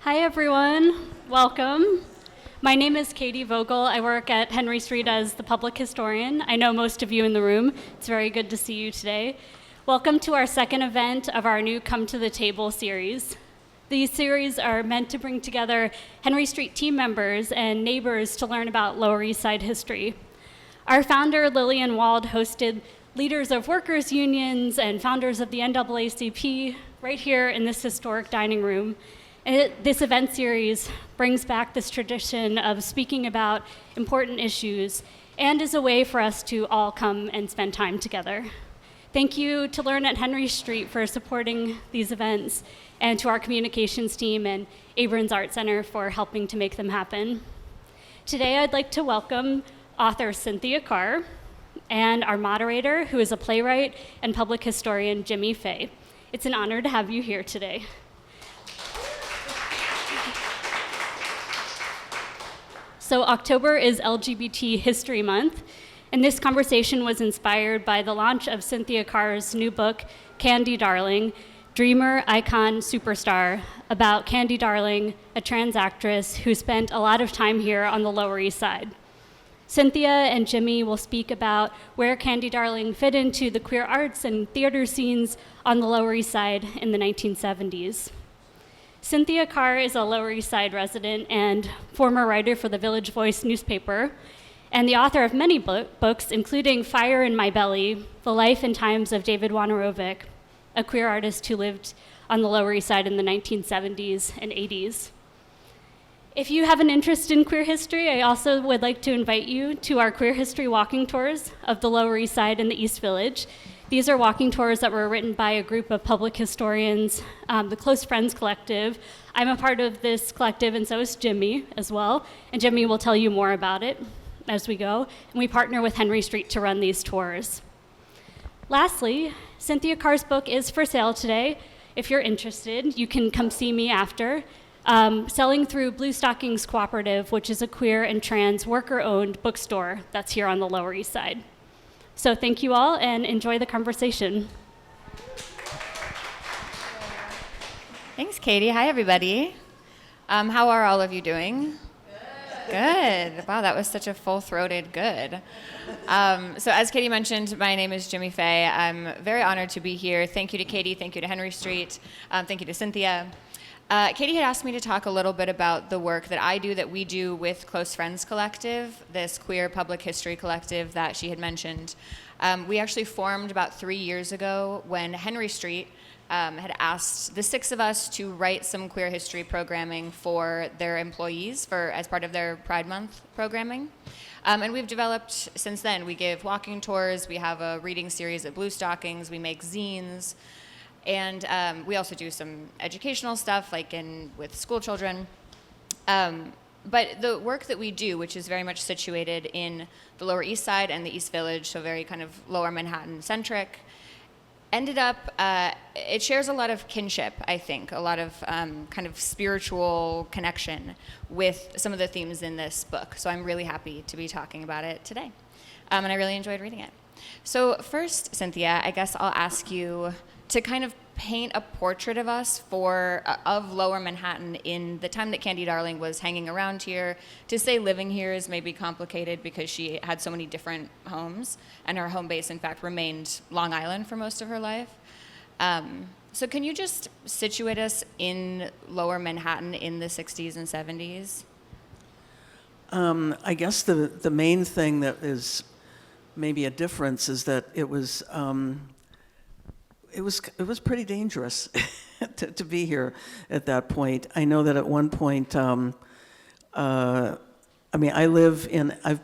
Hi, everyone. Welcome. My name is Katie Vogel. I work at Henry Street as the public historian. I know most of you in the room. It's very good to see you today. Welcome to our second event of our new Come to the Table series. These series are meant to bring together Henry Street team members and neighbors to learn about Lower East Side history. Our founder, Lillian Wald, hosted leaders of workers' unions and founders of the NAACP right here in this historic dining room. And this event series brings back this tradition of speaking about important issues and is a way for us to all come and spend time together. Thank you to Learn at Henry Street for supporting these events, and to our communications team and Abrams Art Center for helping to make them happen. Today, I'd like to welcome author Cynthia Carr and our moderator, who is a playwright and public historian, Jimmy Fay. It's an honor to have you here today. So October is LGBT History Month, and this conversation was inspired by the launch of Cynthia Carr's new book, Candy Darling, Dreamer, Icon, Superstar, about Candy Darling, a trans actress who spent a lot of time here on the Lower East Side. Cynthia and Jimmy will speak about where Candy Darling fit into the queer arts and theater scenes on the Lower East Side in the 1970s. Cynthia Carr is a Lower East Side resident and former writer for the Village Voice newspaper, and the author of many books, including Fire in My Belly, The Life and Times of David Wojnarowicz, a queer artist who lived on the Lower East Side in the 1970s and 80s. If you have an interest in queer history, I also would like to invite you to our queer history walking tours of the Lower East Side and the East Village. These are walking tours that were written by a group of public historians, the Close Friends Collective. I'm a part of this collective, and so is Jimmy as well, and Jimmy will tell you more about it as we go. And we partner with Henry Street to run these tours. Lastly, Cynthia Carr's book is for sale today. If you're interested, you can come see me after. Selling through Blue Stockings Cooperative, which is a queer and trans worker-owned bookstore that's here on the Lower East Side. So thank you all, and enjoy the conversation. Thanks, Katie. Hi, everybody. How are all of you doing? Good. Wow, that was such a full-throated good. So as Katie mentioned, my name is Jimmy Fay. I'm very honored to be here. Thank you to Katie. Thank you to Henry Street. Thank you to Cynthia. Katie had asked me to talk a little bit about the work that we do with Close Friends Collective, this queer public history collective that she had mentioned. We actually formed about 3 years ago when Henry Street had asked the six of us to write some queer history programming for their employees as part of their Pride Month programming. And we've developed since then. We give walking tours, we have a reading series at Blue Stockings, we make zines, and we also do some educational stuff, like with school children. But the work that we do, which is very much situated in the Lower East Side and the East Village, so very kind of Lower Manhattan-centric, ended up, it shares a lot of kinship, I think, a lot of kind of spiritual connection with some of the themes in this book. So I'm really happy to be talking about it today. And I really enjoyed reading it. So first, Cynthia, I guess I'll ask you to kind of paint a portrait of us of Lower Manhattan in the time that Candy Darling was hanging around here. To say living here is maybe complicated because she had so many different homes, and her home base, in fact, remained Long Island for most of her life. So can you just situate us in Lower Manhattan in the 60s and 70s? I guess the main thing that is maybe a difference is that it was pretty dangerous to be here at that point. I know that at one point, I've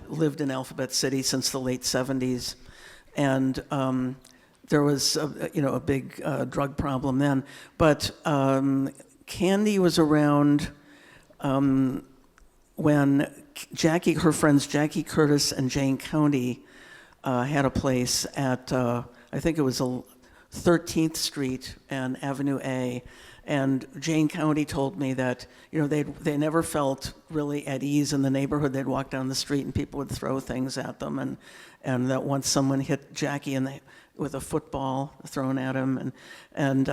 lived in Alphabet City since the late 70s, and there was a big drug problem then. But Candy was around when her friends Jackie Curtis and Jane County had a place at, I think it was 13th Street and Avenue A, and Jane County told me that they never felt really at ease in the neighborhood. They'd walk down the street and people would throw things at them, and that once someone hit Jackie with a football thrown at him, and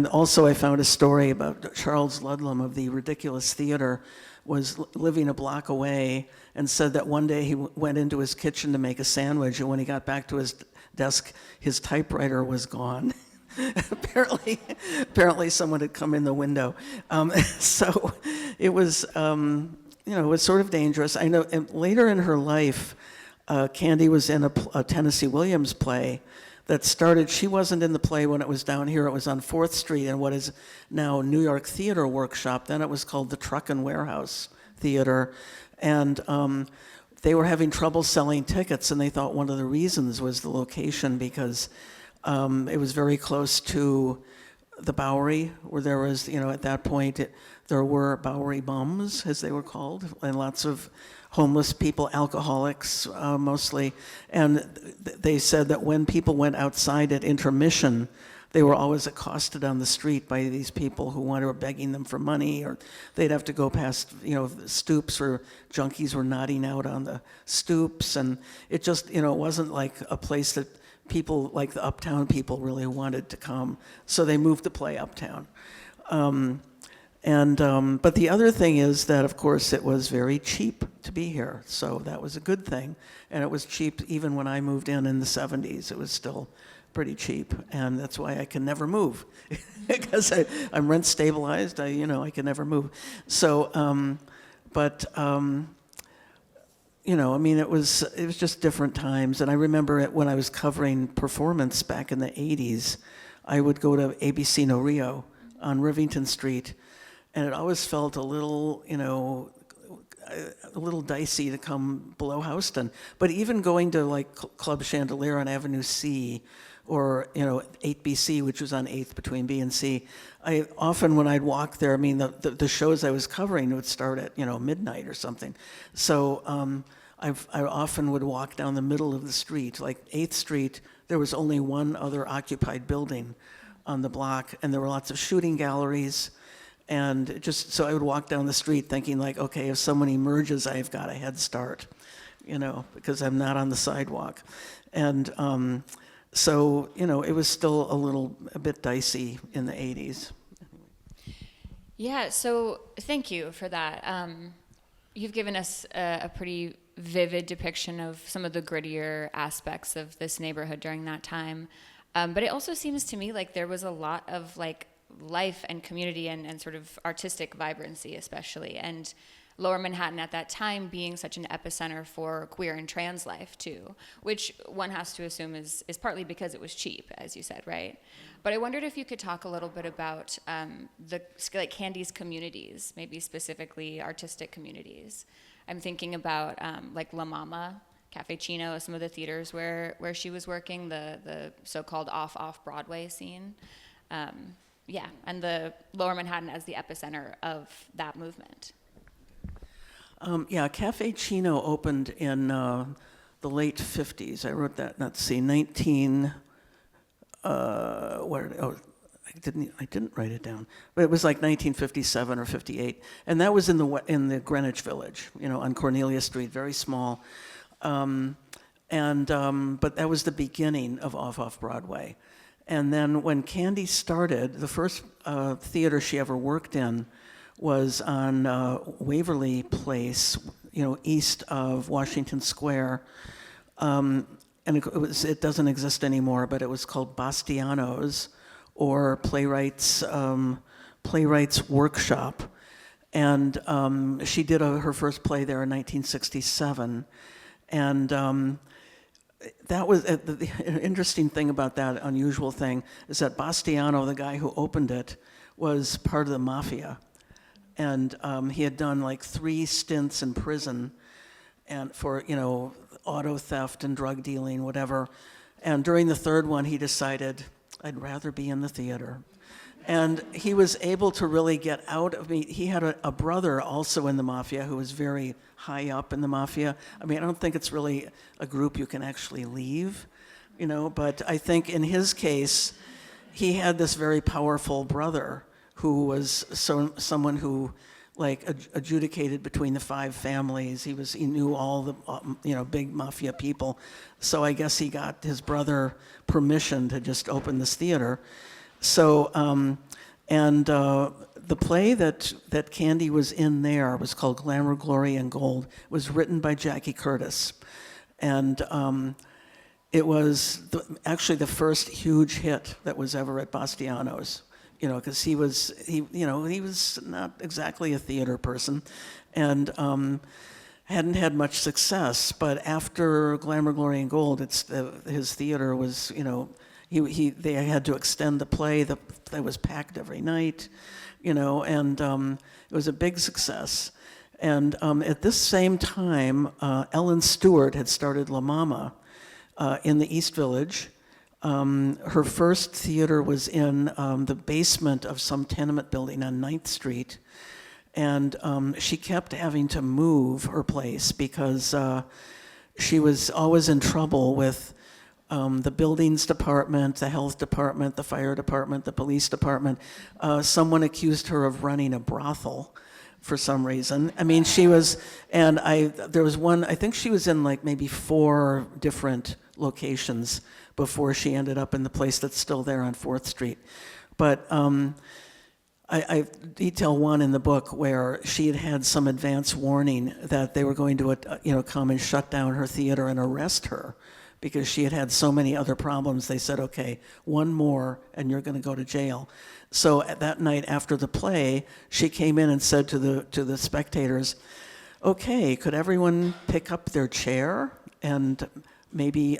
also I found a story about Charles Ludlam of the Ridiculous Theater was living a block away, and said that one day he went into his kitchen to make a sandwich, and when he got back to his desk, his typewriter was gone. Apparently someone had come in the window. So it was, it was sort of dangerous. I know later in her life, Candy was in a Tennessee Williams play that started, she wasn't in the play when it was down here, it was on 4th Street in what is now New York Theater Workshop. Then it was called the Truck and Warehouse Theater. And they were having trouble selling tickets, and they thought one of the reasons was the location, because it was very close to the Bowery, where there was, at that point, there were Bowery bums, as they were called, and lots of homeless people, alcoholics mostly. And they said that when people went outside at intermission, they were always accosted on the street by these people who were begging them for money, or they'd have to go past, stoops where junkies were nodding out on the stoops. And it just, it wasn't like a place that people like the uptown people really wanted to come. So they moved the play uptown. But the other thing is that, of course, it was very cheap to be here. So that was a good thing. And it was cheap even when I moved in the 70s. It was still pretty cheap. And that's why I can never move. Because I'm rent stabilized. I can never move. So, it was just different times. And I remember it when I was covering performance back in the 80s, I would go to ABC No Rio on Rivington Street, and it always felt a little, a little dicey to come below Houston. But even going to like Club Chandelier on Avenue C, or 8BC, which was on 8th between B and C, I often, when I'd walk there, the shows I was covering would start at midnight or something. So I often would walk down the middle of the street, like 8th Street. There was only one other occupied building on the block, and there were lots of shooting galleries. And just so I would walk down the street thinking like, okay, if someone emerges, I've got a head start, because I'm not on the sidewalk. And so, it was still a bit dicey in the 80s. Yeah, so thank you for that. You've given us a pretty vivid depiction of some of the grittier aspects of this neighborhood during that time. But it also seems to me like there was a lot of life and community and sort of artistic vibrancy, especially. And Lower Manhattan at that time being such an epicenter for queer and trans life too, which one has to assume is partly because it was cheap, as you said, right? But I wondered if you could talk a little bit about Candy's communities, maybe specifically artistic communities. I'm thinking about La Mama, Cafe Chino, some of the theaters where she was working, the so-called off Broadway scene. And the Lower Manhattan as the epicenter of that movement. Cafe Chino opened in the late 50s. I wrote that, I didn't write it down, but it was like 1957 or 58. And that was in the Greenwich Village, on Cornelia Street, very small. But that was the beginning of off Broadway. And then when Candy started, the first theater she ever worked in was on Waverly Place, east of Washington Square. And it doesn't exist anymore, but it was called Bastiano's, or Playwrights Workshop. And she did her first play there in 1967. And that was the interesting thing about that unusual thing is that Bastiano, the guy who opened it, was part of the mafia, and he had done 3 stints in prison, and for auto theft and drug dealing, whatever. And during the 3rd one, he decided, I'd rather be in the theater. And he was able to really get out of me. He had a brother also in the mafia who was very high up in the mafia. I don't think it's really a group you can actually leave, but I think in his case, he had this very powerful brother who was someone who like adjudicated between the 5 families. He knew all the big mafia people, so I guess he got his brother permission to just open this theater. So the play that Candy was in there was called Glamour, Glory, and Gold. It was written by Jackie Curtis, and it was actually the first huge hit that was ever at Bastiano's. Because he was not exactly a theater person, and hadn't had much success. But after Glamour, Glory, and Gold, his theater was, they had to extend the play that was packed every night, and it was a big success. And at this same time, Ellen Stewart had started La Mama in the East Village. Her first theater was in the basement of some tenement building on 9th Street, and she kept having to move her place because she was always in trouble with the buildings department, the health department, the fire department, the police department. Someone accused her of running a brothel for some reason. I mean, she was, and there was one, I think she was in like maybe 4 different locations before she ended up in the place that's still there on 4th Street. But I detail one in the book where she had had some advance warning that they were going to come and shut down her theater and arrest her because she had had so many other problems. They said, okay, one more and you're going to go to jail. So that night after the play, she came in and said to the spectators, okay, could everyone pick up their chair and maybe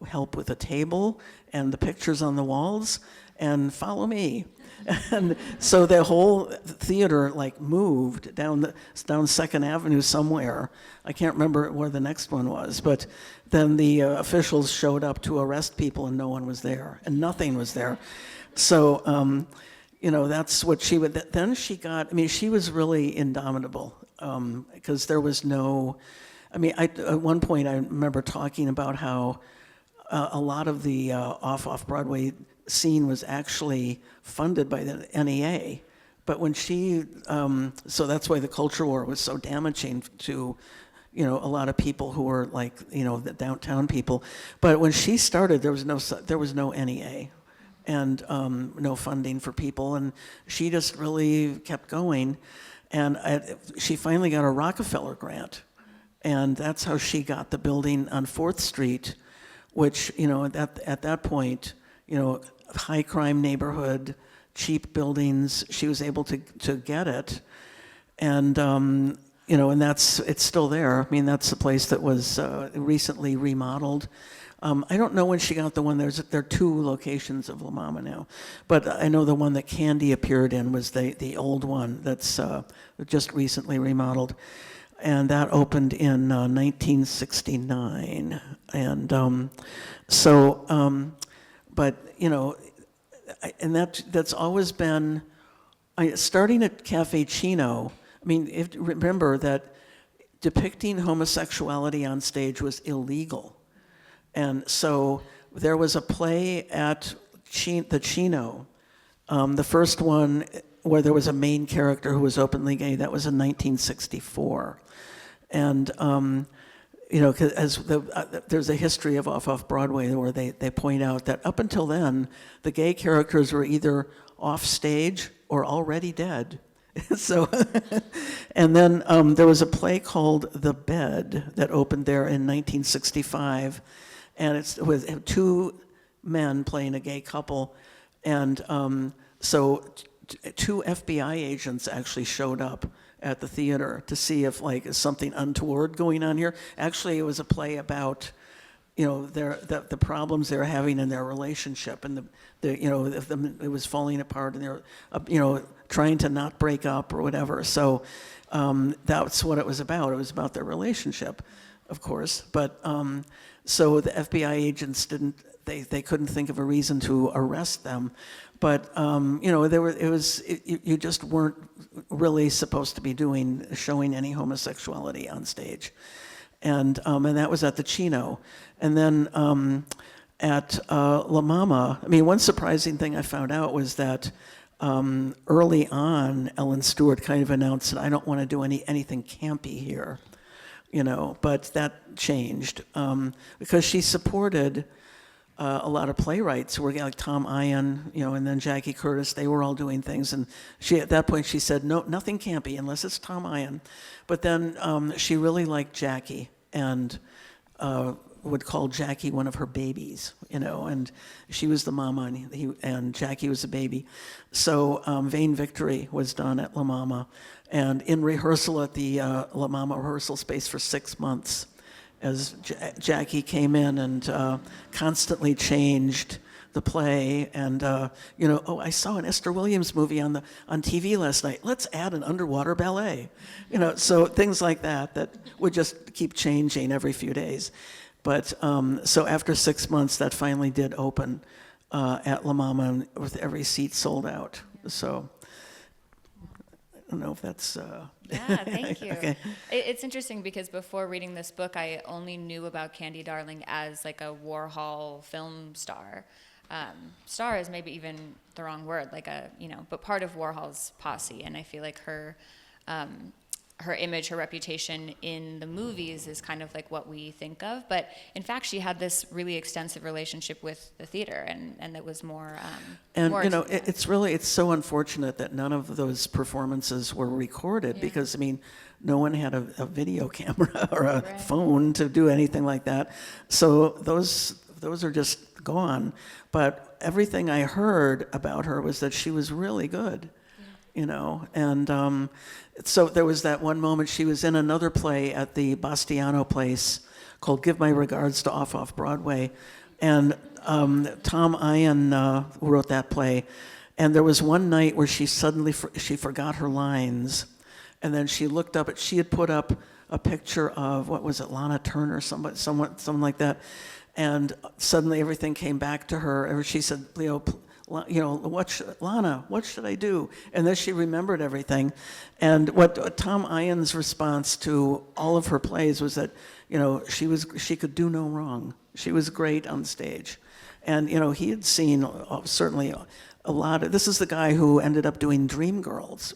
help with the table and the pictures on the walls and follow me. And so the whole theater moved down 2nd Avenue somewhere. I can't remember where the next one was, but then the officials showed up to arrest people and no one was there and nothing was there. So, that's what she would, then she got, she was really indomitable because there was no, at one point I remember talking about how a lot of the off-Broadway scene was actually funded by the NEA. But when she, so that's why the culture war was so damaging to, a lot of people who were the downtown people. But when she started, there was no NEA and no funding for people. And she just really kept going. And she finally got a Rockefeller grant. And that's how she got the building on 4th Street, which, at that point, high crime neighborhood, cheap buildings, she was able to get it. And, and it's still there. That's the place that was recently remodeled. I don't know when she got the one, there are 2 locations of La Mama now. But I know the one that Candy appeared in was the old one that's just recently remodeled. And that opened in 1969. And and that's always been, starting at Cafe Chino, remember that depicting homosexuality on stage was illegal. And so there was a play at the Chino, the first one where there was a main character who was openly gay, that was in 1964. And, there's a history of off-Broadway where they point out that up until then, the gay characters were either off stage or already dead. So, and then there was a play called The Bed that opened there in 1965, and it's with 2 men playing a gay couple, and so 2 FBI agents actually showed up at the theater to see if is something untoward going on here. Actually, it was a play about, the problems they were having in their relationship, and it was falling apart, and they were, trying to not break up or whatever. So that's what it was about. It was about their relationship, of course. But so the FBI agents they couldn't think of a reason to arrest them. But you just weren't really supposed to be showing any homosexuality on stage, and that was at the Chino, and then at La Mama. One surprising thing I found out was that early on, Ellen Stewart kind of announced that I don't want to do anything campy here, but that changed because she supported a lot of playwrights who were like Tom Eyen, and then Jackie Curtis. They were all doing things, and at that point she said, no, nothing campy unless it's Tom Eyen. But then she really liked Jackie and would call Jackie one of her babies, and she was the mama and Jackie was the baby. So Vain Victory was done at La Mama, and in rehearsal at the La Mama rehearsal space for 6 months, as Jackie came in and constantly changed the play, and I saw an Esther Williams movie on TV last night. Let's add an underwater ballet, so things like that would just keep changing every few days. But so after 6 months, that finally did open at La Mama with every seat sold out. So I don't know if that's. Yeah, thank you. Okay. It's interesting because before reading this book, I only knew about Candy Darling as like a Warhol film star. Star is maybe even the wrong word, but part of Warhol's posse. And I feel like her image, her reputation in the movies is kind of like what we think of. But in fact, she had this really extensive relationship with the theater, and it was more. It's so unfortunate that none of those performances were recorded because no one had a video camera or a phone to do anything like that. So those are just gone. But everything I heard about her was that she was really good. And so there was that one moment she was in another play at the Bastiano place called Give My Regards to Off Broadway, and Tom Eyen wrote that play, and there was one night where she suddenly she forgot her lines, and then she looked up she had put up a picture of, what was it, Lana Turner, someone like that, and suddenly everything came back to her, and she said, Lana, what should I do? And then she remembered everything. And what Tom Eyen's response to all of her plays was that, she could do no wrong. She was great on stage. And, he had seen certainly a lot of, this is the guy who ended up doing Dreamgirls,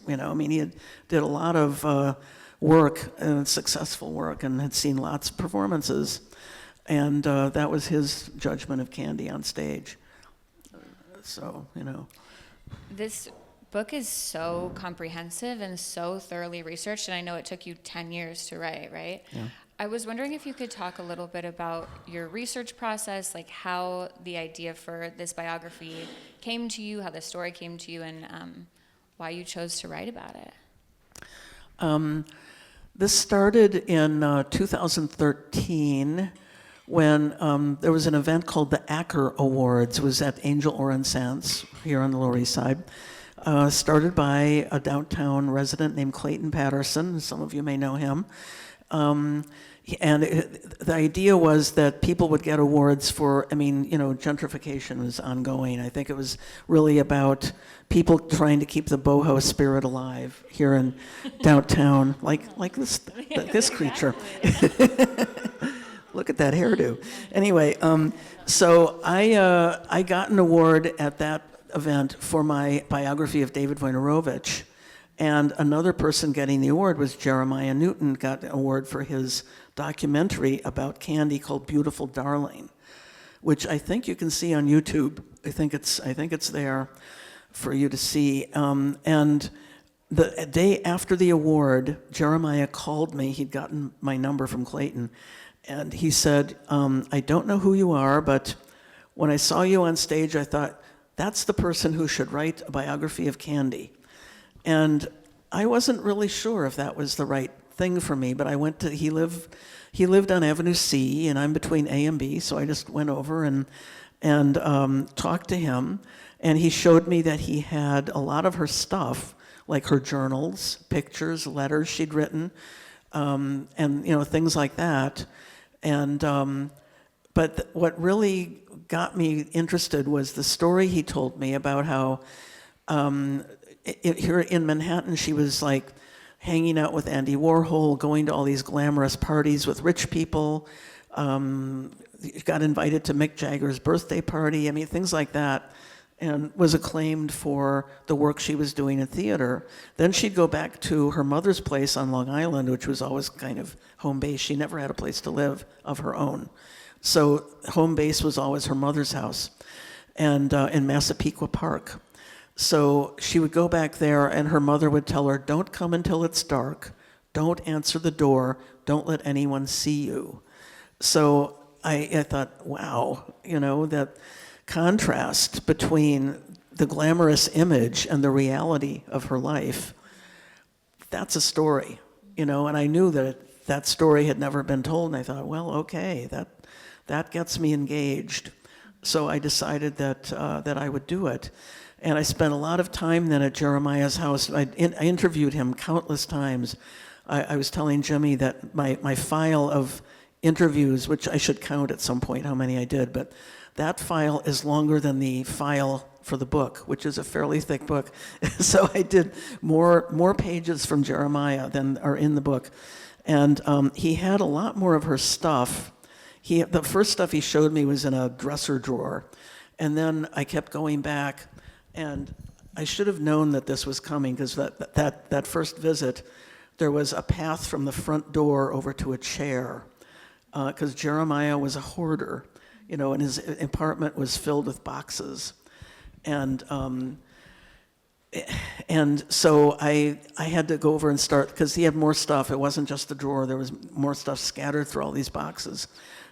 he did a lot of work, successful work, and had seen lots of performances. And that was his judgment of Candy on stage. So, This book is so comprehensive and so thoroughly researched, and I know it took you 10 years to write, right? Yeah. I was wondering if you could talk a little bit about your research process, like how the idea for this biography came to you, how the story came to you, and why you chose to write about it. This started in 2013. When there was an event called the Acker Awards. It was at Angel Orensanz here on the Lower East Side, started by a downtown resident named Clayton Patterson. Some of you may know him. And the idea was that people would get awards for, gentrification was ongoing. I think it was really about people trying to keep the boho spirit alive here in downtown, like this creature. Look at that hairdo. Anyway, so I got an award at that event for my biography of David Wojnarowicz, and another person getting the award was Jeremiah Newton, got an award for his documentary about Candy called Beautiful Darling, which I think you can see on YouTube. I think it's there for you to see. And the day after the award, Jeremiah called me. He'd gotten my number from Clayton. And he said, I don't know who you are, but when I saw you on stage, I thought, that's the person who should write a biography of Candy. And I wasn't really sure if that was the right thing for me, but I went to, he lived on Avenue C, and I'm between A and B, so I just went over and talked to him. And he showed me that he had a lot of her stuff, like her journals, pictures, letters she'd written, and things like that. And but what really got me interested was the story he told me about how here in Manhattan she was like hanging out with Andy Warhol, going to all these glamorous parties with rich people, got invited to Mick Jagger's birthday party, things like that. and was acclaimed for the work she was doing in theater. Then she'd go back to her mother's place on Long Island, which was always kind of home base. She never had a place to live of her own. So home base was always her mother's house, and in Massapequa Park. So she would go back there, and her mother would tell her, don't come until it's dark, don't answer the door, don't let anyone see you. So I thought, wow, that contrast between the glamorous image and the reality of her life, that's a story, and I knew that story had never been told, and I thought, well, okay, that gets me engaged. So I decided that I would do it. And I spent a lot of time then at Jeremiah's house. I interviewed him countless times. I was telling Jimmy that my file of interviews, which I should count at some point how many I did, but that file is longer than the file for the book, which is a fairly thick book. So I did more pages from Jeremiah than are in the book. And he had a lot more of her stuff. The first stuff he showed me was in a dresser drawer. And then I kept going back, and I should have known that this was coming, because that first visit, there was a path from the front door over to a chair, because Jeremiah was a hoarder, and his apartment was filled with boxes. And so I had to go over and start, because he had more stuff. It wasn't just the drawer. There was more stuff scattered through all these boxes.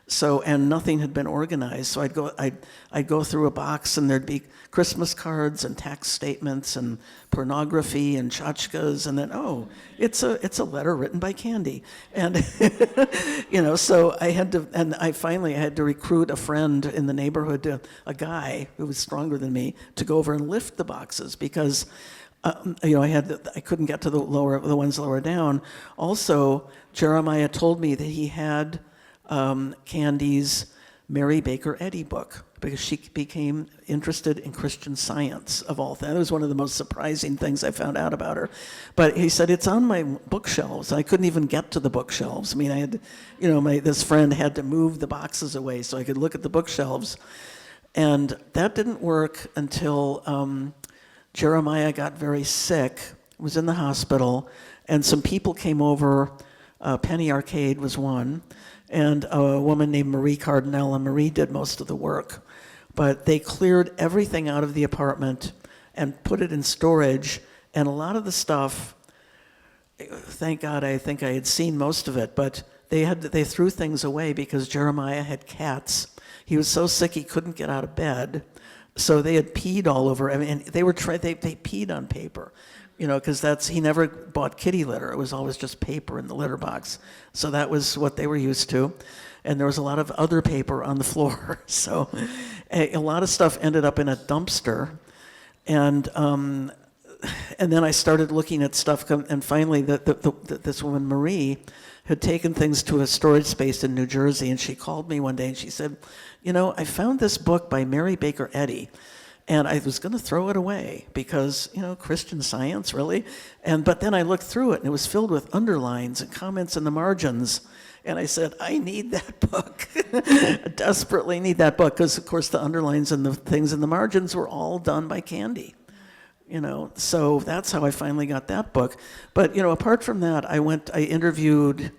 So, and nothing had been organized. So I'd go through a box, and there'd be Christmas cards and tax statements and pornography and tchotchkes, and then, oh, it's a letter written by Candy. And, so I had to recruit a friend in the neighborhood, a guy who was stronger than me, to go over and lift the boxes, because I couldn't get to the ones lower down. Also, Jeremiah told me that he had Candy's Mary Baker Eddy book, because she became interested in Christian Science, of all things. That was one of the most surprising things I found out about her. But he said, it's on my bookshelves. I couldn't even get to the bookshelves. I mean, I had, this friend had to move the boxes away so I could look at the bookshelves. And that didn't work until Jeremiah got very sick, was in the hospital, and some people came over. Penny Arcade was one, and a woman named Marie Cardinal, and Marie did most of the work. But they cleared everything out of the apartment and put it in storage, and a lot of the stuff, thank God, I think I had seen most of it, but they threw things away because Jeremiah had cats. He was so sick he couldn't get out of bed, so they had peed all over. I mean, and they peed on paper. Because he never bought kitty litter. It was always just paper in the litter box. So that was what they were used to. And there was a lot of other paper on the floor. So a lot of stuff ended up in a dumpster. And then I started looking at stuff, and finally this woman, Marie, had taken things to a storage space in New Jersey, and she called me one day and she said, I found this book by Mary Baker Eddy. And I was going to throw it away because, Christian Science, really? But then I looked through it, and it was filled with underlines and comments in the margins. And I said, I need that book. I desperately need that book, because, of course, the underlines and the things in the margins were all done by Candy. So that's how I finally got that book. But, apart from that, I interviewed,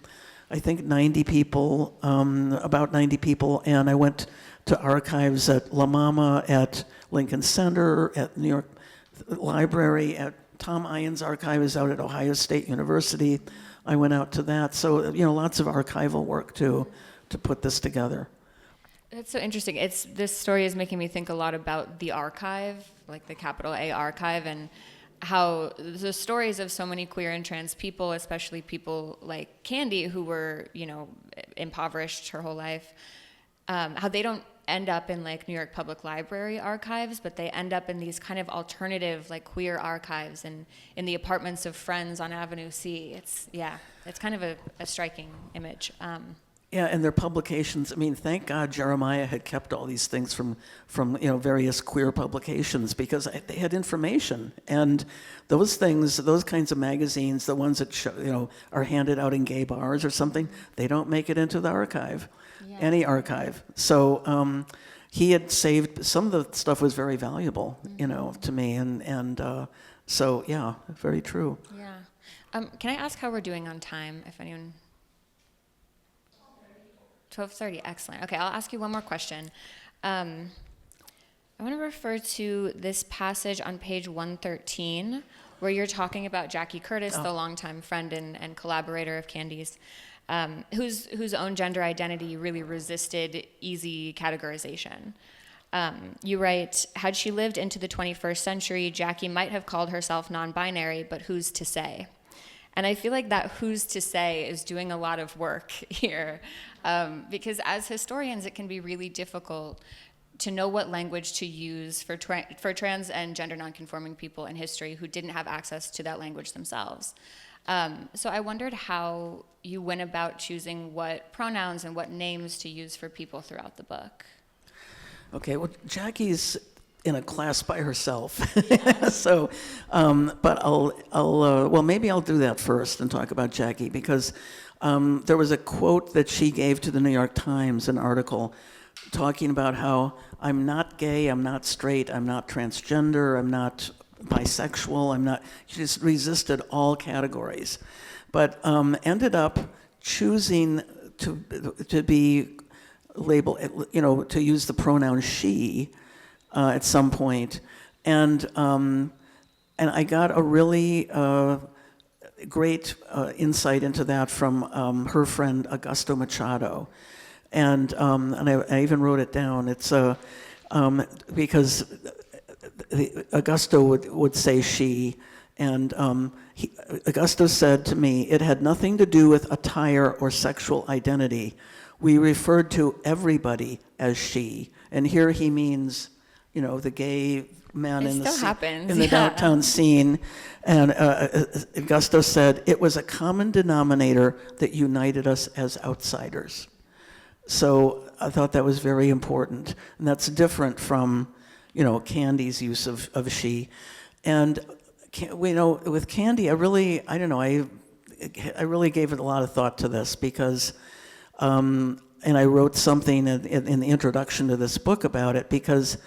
I think, 90 people, about 90 people, and I went to archives at La Mama, at Lincoln Center, at New York Library, at Tom Ian's archive is out at Ohio State University. I went out to that. So, lots of archival work to put this together. That's so interesting. This story is making me think a lot about the archive, like the capital A archive, and how the stories of so many queer and trans people, especially people like Candy, who were, impoverished her whole life, how they don't end up in like New York Public Library archives, but they end up in these kind of alternative like queer archives and in the apartments of friends on Avenue C. It's kind of a striking image. Yeah, and their publications. I mean, thank God Jeremiah had kept all these things from various queer publications, because they had information. And those things, those kinds of magazines, the ones that are handed out in gay bars or something, they don't make it into the archive, any archive. So, he had saved, some of the stuff was very valuable, to me. And so, yeah, very true. Yeah. Can I ask how we're doing on time, if anyone? 12:30, excellent. Okay, I'll ask you one more question. I want to refer to this passage on page 113, where you're talking about Jackie Curtis, the longtime friend and collaborator of Candy's, whose own gender identity really resisted easy categorization. You write, had she lived into the 21st century, Jackie might have called herself non-binary, but who's to say? And I feel like that who's to say is doing a lot of work here, because as historians, it can be really difficult to know what language to use for trans and gender nonconforming people in history who didn't have access to that language themselves. So I wondered how you went about choosing what pronouns and what names to use for people throughout the book. Okay, well, Jackie's in a class by herself. So, but well, maybe I'll do that first and talk about Jackie, because there was a quote that she gave to the New York Times, an article talking about how I'm not gay, I'm not straight, I'm not transgender, I'm not bisexual, she just resisted all categories, but ended up choosing to be labeled, to use the pronoun she, at some point, and I got a really great insight into that from her friend Augusto Machado, and I even wrote it down. It's because Augusto would say she, and Augusto said to me, it had nothing to do with attire or sexual identity. We referred to everybody as she, and here he means, the gay men in the downtown scene. And Augusto said, it was a common denominator that united us as outsiders. So I thought that was very important. And that's different from, Candy's use of she. And, with Candy, I really gave it a lot of thought to this, because, and I wrote something in the introduction to this book about it, because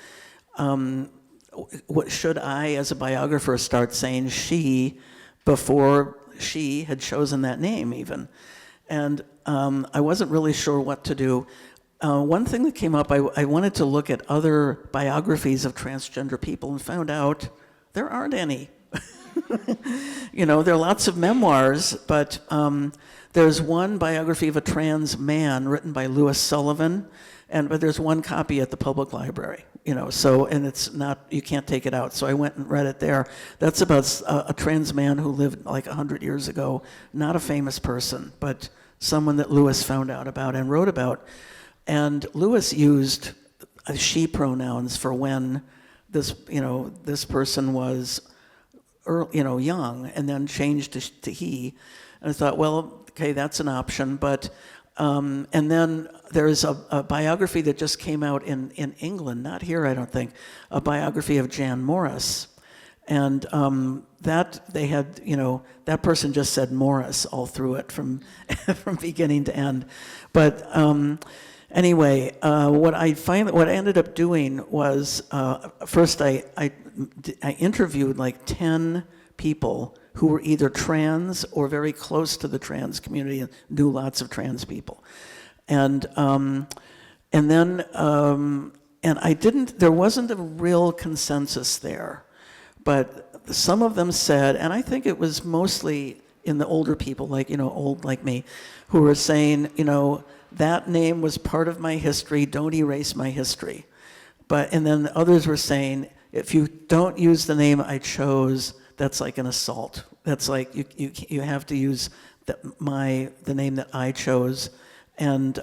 what should I, as a biographer, start saying she before she had chosen that name even? And I wasn't really sure what to do. One thing that came up, I wanted to look at other biographies of transgender people and found out there aren't any. There are lots of memoirs, but there's one biography of a trans man written by Louis Sullivan, but there's one copy at the public library, so, and it's not, you can't take it out. So I went and read it there. That's about a trans man who lived like 100 years ago, not a famous person, but someone that Louis found out about and wrote about. And Louis used she pronouns for when this person was young, and then changed to he. And I thought, well, okay, that's an option, but and then there's a biography that just came out in England, not here, I don't think, a biography of Jan Morris. And that they had, that person just said Morris all through it from beginning to end. But anyway, what I ended up doing was, first I interviewed like 10 people who were either trans or very close to the trans community and knew lots of trans people. And then there wasn't a real consensus there, but some of them said, and I think it was mostly in the older people, like, old like me, who were saying, that name was part of my history, don't erase my history. And then others were saying, if you don't use the name I chose, that's like an assault. That's like you have to use the name that I chose. And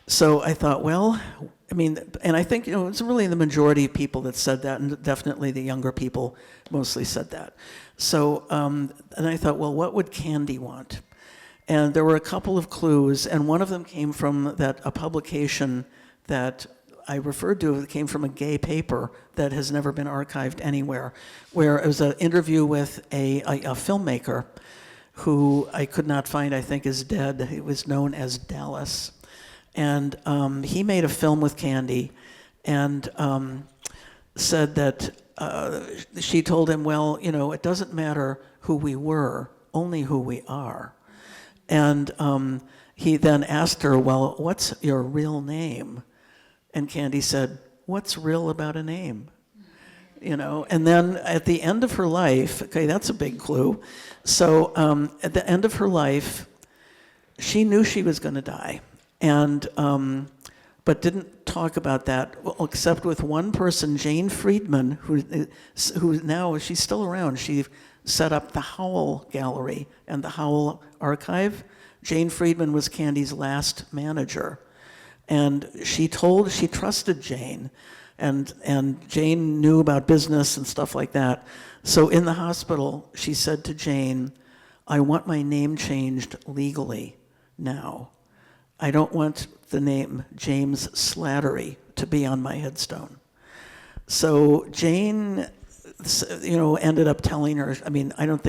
so I thought, well, and I think, it's really the majority of people that said that, and definitely the younger people mostly said that. So, and I thought, well, what would Candy want? And there were a couple of clues, and one of them came from a publication that I referred to. It came from a gay paper that has never been archived anywhere, where it was an interview with a filmmaker who I could not find, I think is dead. He was known as Dallas. and he made a film with Candy, and said that she told him, well, you know, it doesn't matter who we were, only who we are. And he then asked her, well, what's your real name? And Candy said, what's real about a name? You know, and then at the end of her life, okay, that's a big clue. So at the end of her life, she knew she was going to die, and but didn't talk about that, well, except with one person, Jane Friedman, who now, she's still around. She set up the Howell Gallery and the Howell Archive. Jane Friedman was Candy's last manager, and she trusted Jane. And Jane knew about business and stuff like that. So in the hospital, she said to Jane, I want my name changed legally now. I don't want the name James Slattery to be on my headstone. So Jane, you know, ended up telling her, I mean, I'm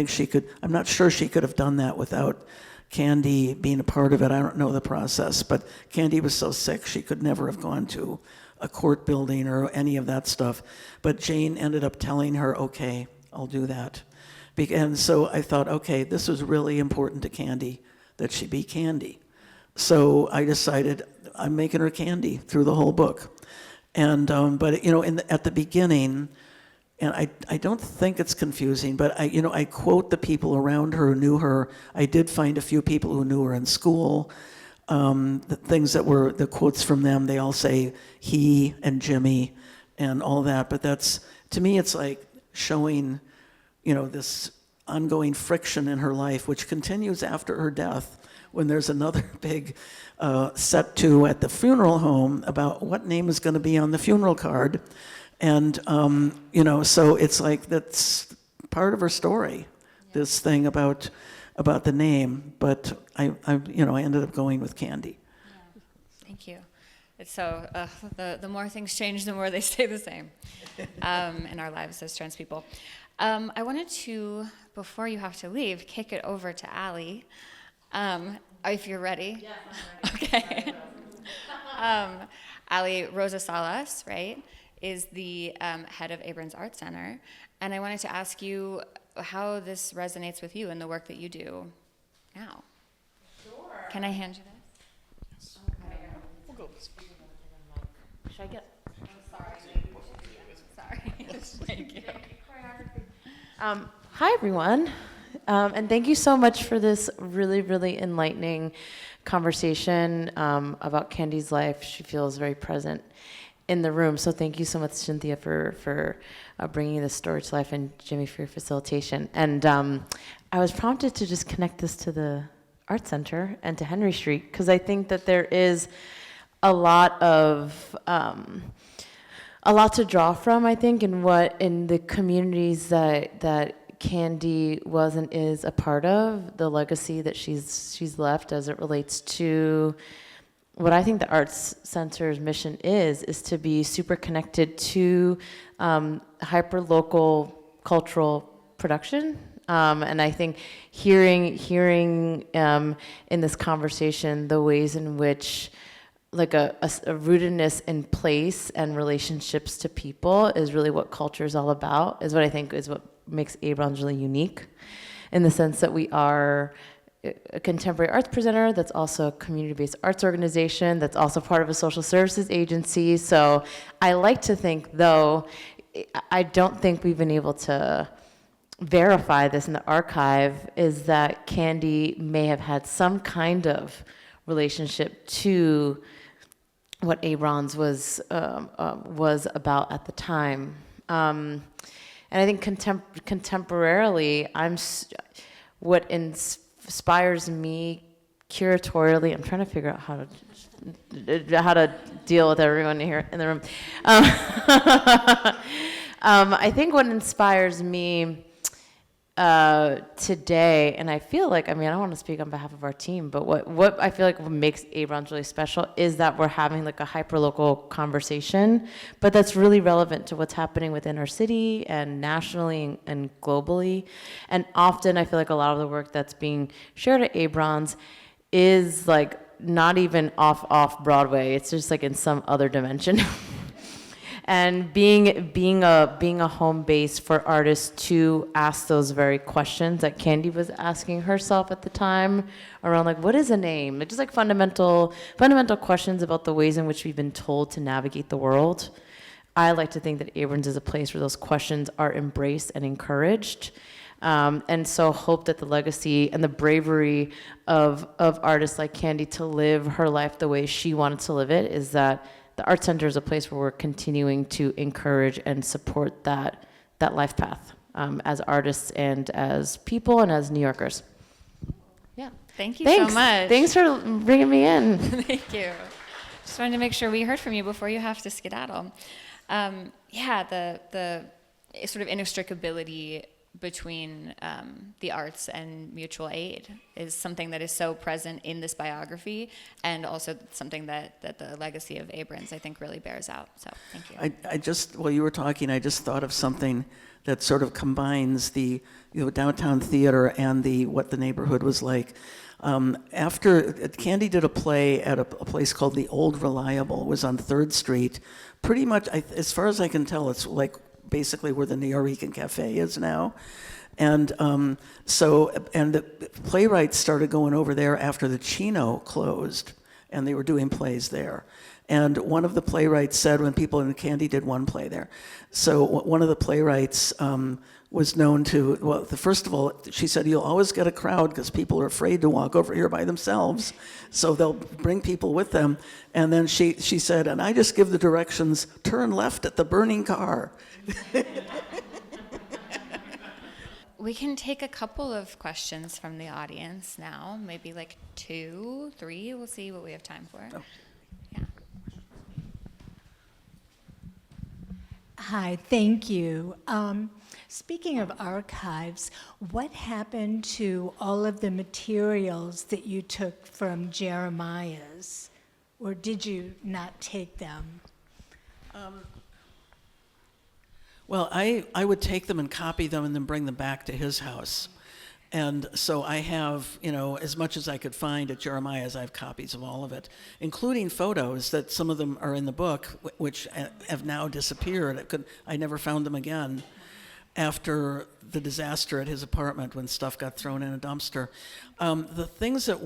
not sure she could have done that without Candy being a part of it. I don't know the process, but Candy was so sick she could never have gone to a court building or any of that stuff. But Jane ended up telling her, okay, I'll do that. And so I thought, okay, this was really important to Candy, that she be Candy. So I decided I'm making her Candy through the whole book. And but you know, at the beginning, and I don't think it's confusing, but I quote the people around her who knew her. I did find a few people who knew her in school. The things that were the quotes from them, they all say he and Jimmy and all that. But that's, to me, it's like showing, you know, this ongoing friction in her life, which continues after her death, when there's another big set to at the funeral home about what name is going to be on the funeral card. And, you know, so it's like that's part of her story, this thing about the name, but I ended up going with Candy. Yeah. Thank you. It's so, the more things change, the more they stay the same in our lives as trans people. I wanted to, before you have to leave, kick it over to Allie, if you're ready. Yeah, I'm ready. Okay. Allie Rosa Salas, right, is the head of Abrams Art Center, and I wanted to ask you how this resonates with you and the work that you do now. Sure. Can I hand you this? Okay. We'll go. Should I get? I'm sorry. Thank you. Hi, everyone. And thank you so much for this really, really enlightening conversation about Candy's life. She feels very present in the room. So thank you so much, Cynthia, for bringing this story to life, and Jimmy for your facilitation. And I was prompted to just connect this to the Art Center and to Henry Street, because I think that there is a lot to draw from, I think, in the communities that Candy was and is a part of, the legacy that she's left as it relates to what I think the Arts Center's mission is to be super connected to hyper-local cultural production. And I think hearing in this conversation the ways in which like a rootedness in place and relationships to people is really what culture is all about, is what I think is what makes Abrams really unique, in the sense that we are a contemporary arts presenter that's also a community-based arts organization that's also part of a social services agency. So I like to think, though, I don't think we've been able to verify this in the archive, is that Candy may have had some kind of relationship to what Abrams was about at the time. And I think contemporarily, what inspires me curatorially, I'm trying to figure out how to deal with everyone here in the room. I think what inspires me today, and I feel like, I don't want to speak on behalf of our team, but what I feel like what makes Abrams really special is that we're having like a hyper-local conversation, but that's really relevant to what's happening within our city and nationally and globally. And often I feel like a lot of the work that's being shared at Abrams is like not even off Broadway. It's just like in some other dimension. And being a home base for artists to ask those very questions that Candy was asking herself at the time around like, what is a name? Just like fundamental questions about the ways in which we've been told to navigate the world. I like to think that Abrams is a place where those questions are embraced and encouraged. And so hope that the legacy and the bravery of artists like Candy to live her life the way she wanted to live it is that the Art Center is a place where we're continuing to encourage and support that life path as artists and as people and as New Yorkers. Yeah. Thank you so much. Thanks for bringing me in. Thank you. Just wanted to make sure we heard from you before you have to skedaddle. The sort of inextricability between the arts and mutual aid is something that is so present in this biography, and also something that the legacy of Abrams, I think, really bears out. So thank you. While you were talking, I just thought of something that sort of combines the downtown theater and what the neighborhood was like. After Candy did a play at a place called the Old Reliable. It was on 3rd Street. Pretty much, as far as I can tell, it's like basically where the Nuyorican Cafe is now. And the playwrights started going over there after the Chino closed, and they were doing plays there. And one of the playwrights said, when people in Candy did one play there, so one of the playwrights was known to, first of all, she said, you'll always get a crowd because people are afraid to walk over here by themselves. So they'll bring people with them. And then she said, and I just give the directions, turn left at the burning car. We can take a couple of questions from the audience now, maybe like 2, 3. We'll see what we have time for. Oh. Yeah. Hi, thank you. Speaking of archives, what happened to all of the materials that you took from Jeremiah's? Or did you not take them? Well, I would take them and copy them and then bring them back to his house. And so I have, as much as I could find at Jeremiah's, I have copies of all of it, including photos that some of them are in the book, which have now disappeared. I never found them again after the disaster at his apartment when stuff got thrown in a dumpster. The things that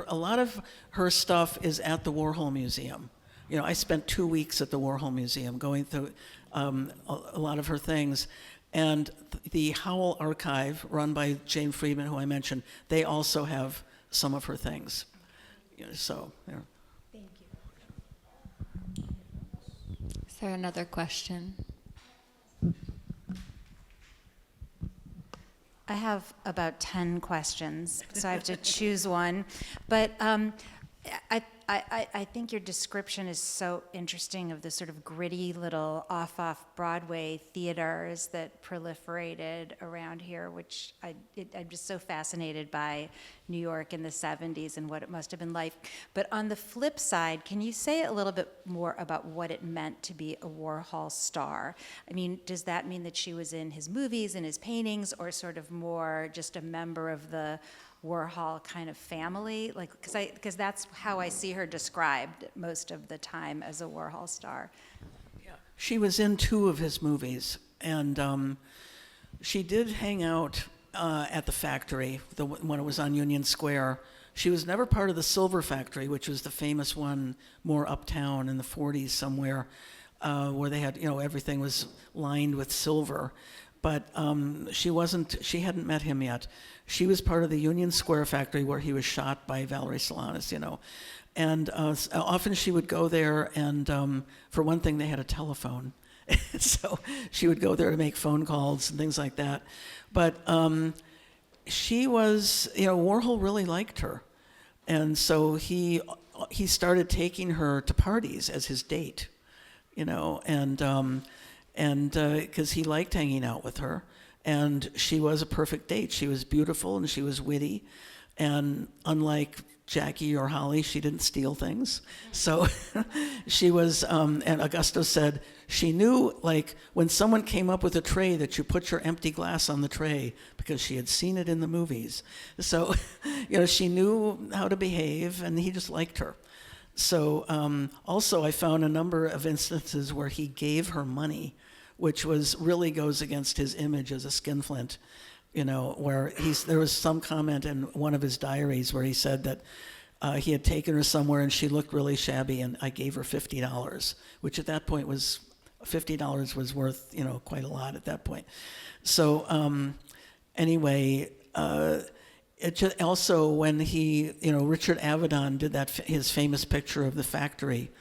a lot of her stuff is at the Warhol Museum. I spent 2 weeks at the Warhol Museum going through a lot of her things. And the Howell Archive, run by Jane Friedman, who I mentioned, they also have some of her things. So, yeah. Thank you. Is there another question? I have about 10 questions, so I have to choose one. But I think your description is so interesting of the sort of gritty little off Broadway theaters that proliferated around here, which I'm just so fascinated by New York in the 70s and what it must have been like. But on the flip side, can you say a little bit more about what it meant to be a Warhol star? I mean, does that mean that she was in his movies and his paintings, or sort of more just a member of the Warhol kind of family, because that's how I see her described most of the time as a Warhol star. Yeah. She was in 2 of his movies, and she did hang out at the factory when it was on Union Square. She was never part of the Silver Factory, which was the famous one more uptown in the 40s somewhere, where they had, everything was lined with silver. But she hadn't met him yet. She was part of the Union Square factory where he was shot by Valerie Solanas, And often she would go there, and for one thing, they had a telephone. So she would go there to make phone calls and things like that. But she was, Warhol really liked her. And so he started taking her to parties as his date, and because he liked hanging out with her, and she was a perfect date. She was beautiful and she was witty, and unlike Jackie or Holly, she didn't steal things. So she was, and Augusto said she knew, like, when someone came up with a tray that you put your empty glass on the tray because she had seen it in the movies. So, she knew how to behave, and he just liked her. So also I found a number of instances where he gave her money, which really goes against his image as a skinflint. Where there was some comment in one of his diaries where he said that he had taken her somewhere and she looked really shabby, and I gave her $50, which at that point was $50 was worth quite a lot at that point. So anyway, it just also when he Richard Avedon did his famous picture of the factory.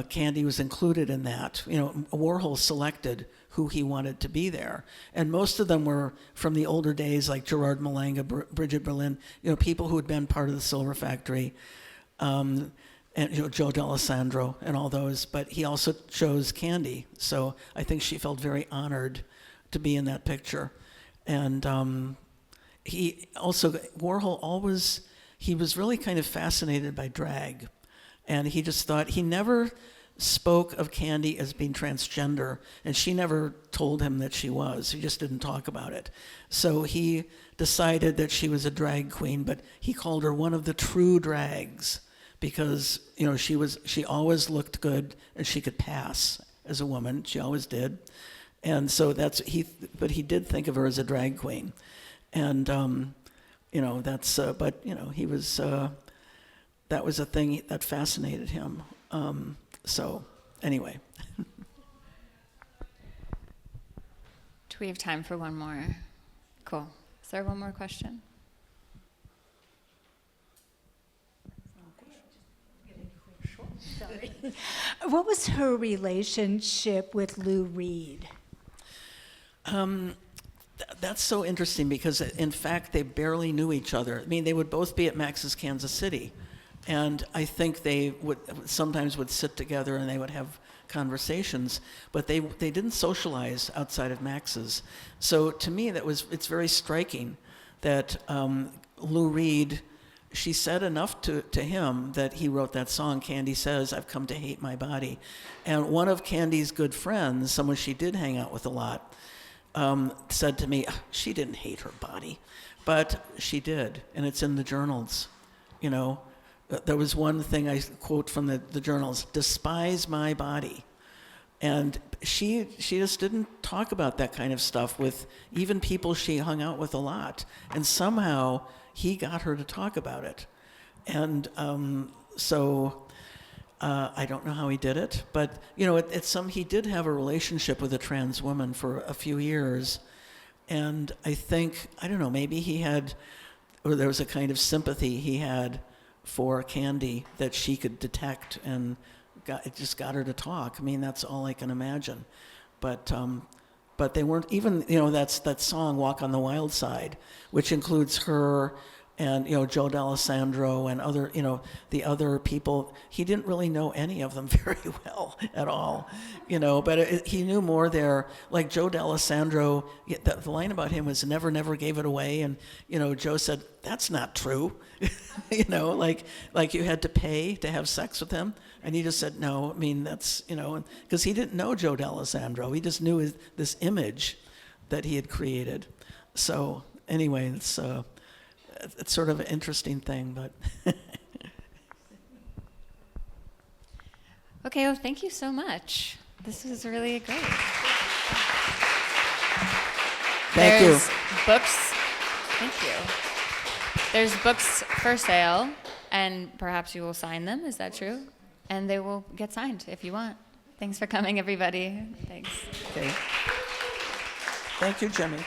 Candy was included in that. Warhol selected who he wanted to be there. And most of them were from the older days, like Gerard Malanga, Bridget Berlin, people who had been part of the Silver Factory, and Joe D'Alessandro and all those. But he also chose Candy. So I think she felt very honored to be in that picture. And Warhol he was really kind of fascinated by drag. And he just thought, he never spoke of Candy as being transgender, and she never told him that she was. He just didn't talk about it. So he decided that she was a drag queen, but he called her one of the true drags because, she always looked good and she could pass as a woman. She always did. And so but he did think of her as a drag queen. And, he was, that was a thing that fascinated him. So anyway. Do we have time for one more? Cool. Is there one more question? Sorry. What was her relationship with Lou Reed? That's so interesting because, in fact, they barely knew each other. I mean, they would both be at Max's Kansas City. And I think they sometimes would sit together and they would have conversations, but they didn't socialize outside of Max's. So to me, it's very striking that Lou Reed, she said enough to him that he wrote that song, Candy Says, I've Come to Hate My Body. And one of Candy's good friends, someone she did hang out with a lot, said to me, she didn't hate her body, but she did, and it's in the journals, There was one thing I quote from the journals, despise my body. And she just didn't talk about that kind of stuff with even people she hung out with a lot. And somehow he got her to talk about it. And I don't know how he did it, but he did have a relationship with a trans woman for a few years. And I think, I don't know, maybe there was a kind of sympathy he had for Candy that she could detect, and it just got her to talk. I mean, that's all I can imagine. But they weren't even, that's that song Walk on the Wild Side, which includes her and Joe D'Alessandro and other the other people. He didn't really know any of them very well at all, but he knew more there. Like Joe D'Alessandro, the line about him was never gave it away, and Joe said that's not true. Like you had to pay to have sex with him, and he just said no. I mean, that's because he didn't know Joe D'Alessandro. He just knew this image that he had created. So anyway, it's sort of an interesting thing, but. Okay, well, thank you so much. This was really great. There's books. Thank you. There's books for sale, and perhaps you will sign them. Is that true? And they will get signed if you want. Thanks for coming, everybody. Thanks. Okay. Thank you, Jimmy.